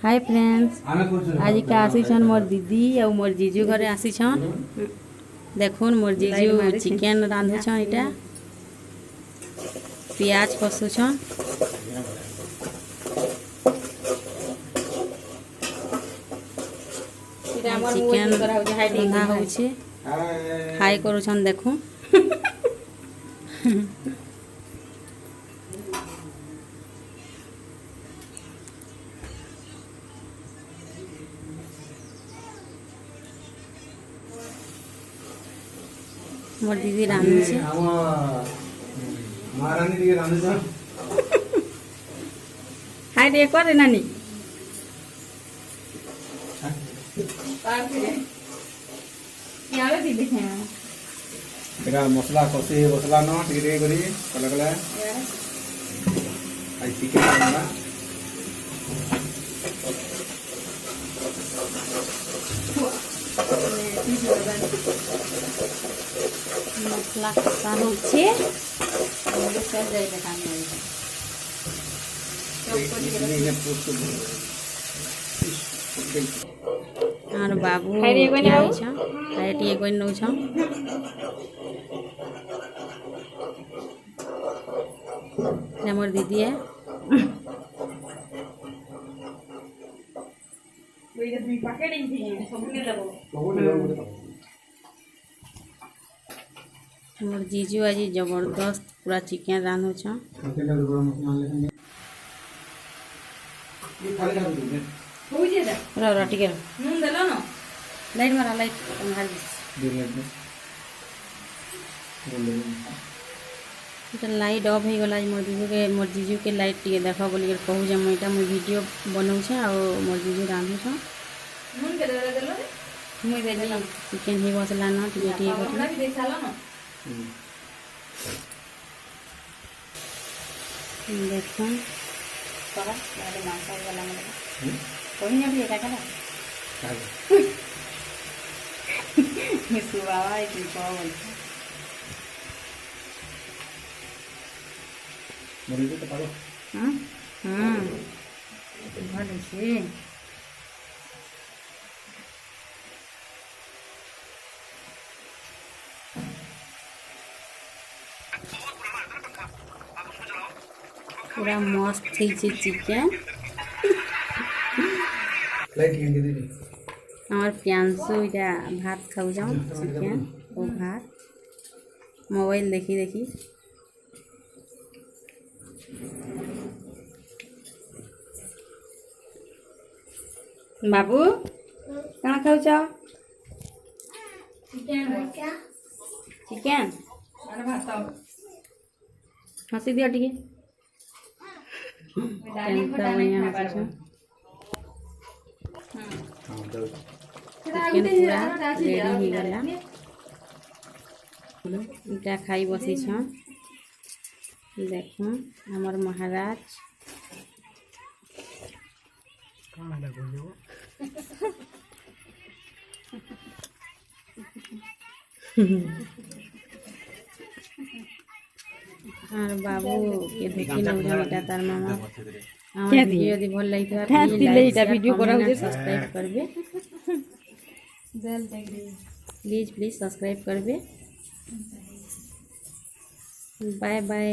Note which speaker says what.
Speaker 1: Hi friends, आज के आसीछन मोर दीदी और मोर जीजू घरे आसीछन। देखुन मोर जीजू चिकेन रांधुछन, इटा प्याज कषुछन। चिकेन रंधा होउछे, हाय करूछन देखुन। मोर दीदी रांधुछे।
Speaker 2: महारानी दिके रांधुछन।
Speaker 1: हाय रे करे नानी। याले दीदी हैं।
Speaker 2: देखा मसला कषि मसला न टिके करी कला कला आई चिकेन बना
Speaker 1: मसला कसा होछे और चल जाई देखा नहीं और बाबू खाइए कोई नौ छ हमर दीदी है। मोर जीजू आज जबरदस्त पूरा चिकेन रांधु छ। रो टिके नून देलो न लाइट मारा लाइट मार दिस लाइट ऑफ हो गला। मोर जीजू के लाइट टिके देख बोलिए कहू जे मुईटा मुई वीडियो बनौ छ और मोर जीजू रांधु छ। नून के देलो मुई देली चिकेन ही मसला न टिके टिके कर दे सालो न देखो करा वाले मांसा वाला मतलब कोई नहीं अभी क्या करा सुबावा एक पावल
Speaker 2: मरीज तो पालो
Speaker 1: भले से पूरा मस्त थी चिकेन हमार प्यांसु इटा भात खाऊ जाऊँ चिकेन वो भात मोबाइल देखी देखी बाबू कहाँ खाऊ छ चिकेन हंसी दिया टिके चिकेन पूरा रेडी हो गला। इटा खाई बसी छ देखो हमर महाराज और बाबू के देखी न बेटा तार मामा हमर वीडियो यदि भल लगी तो वीडियो कराउ सब्सक्राइब करबे प्लीज सब्सक्राइब करबे। Bye bye.